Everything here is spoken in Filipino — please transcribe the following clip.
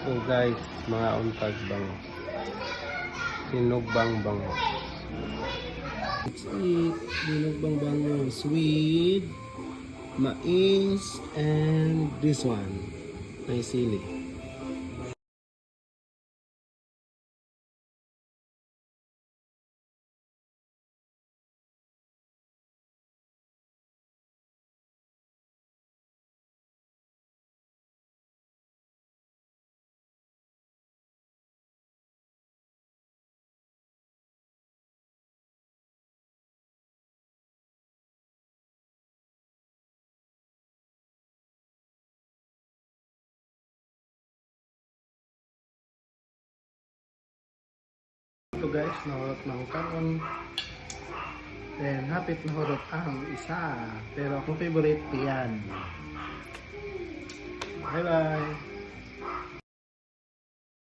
So guys, mga untag bangos. Sinugbang bangos. It's it. Sinugbang bangos with mais and this one. May sili. Ito guys, nahurot ng karon. Then, hapit nahurot ang isa. Pero akong favorite yan. Bye bye!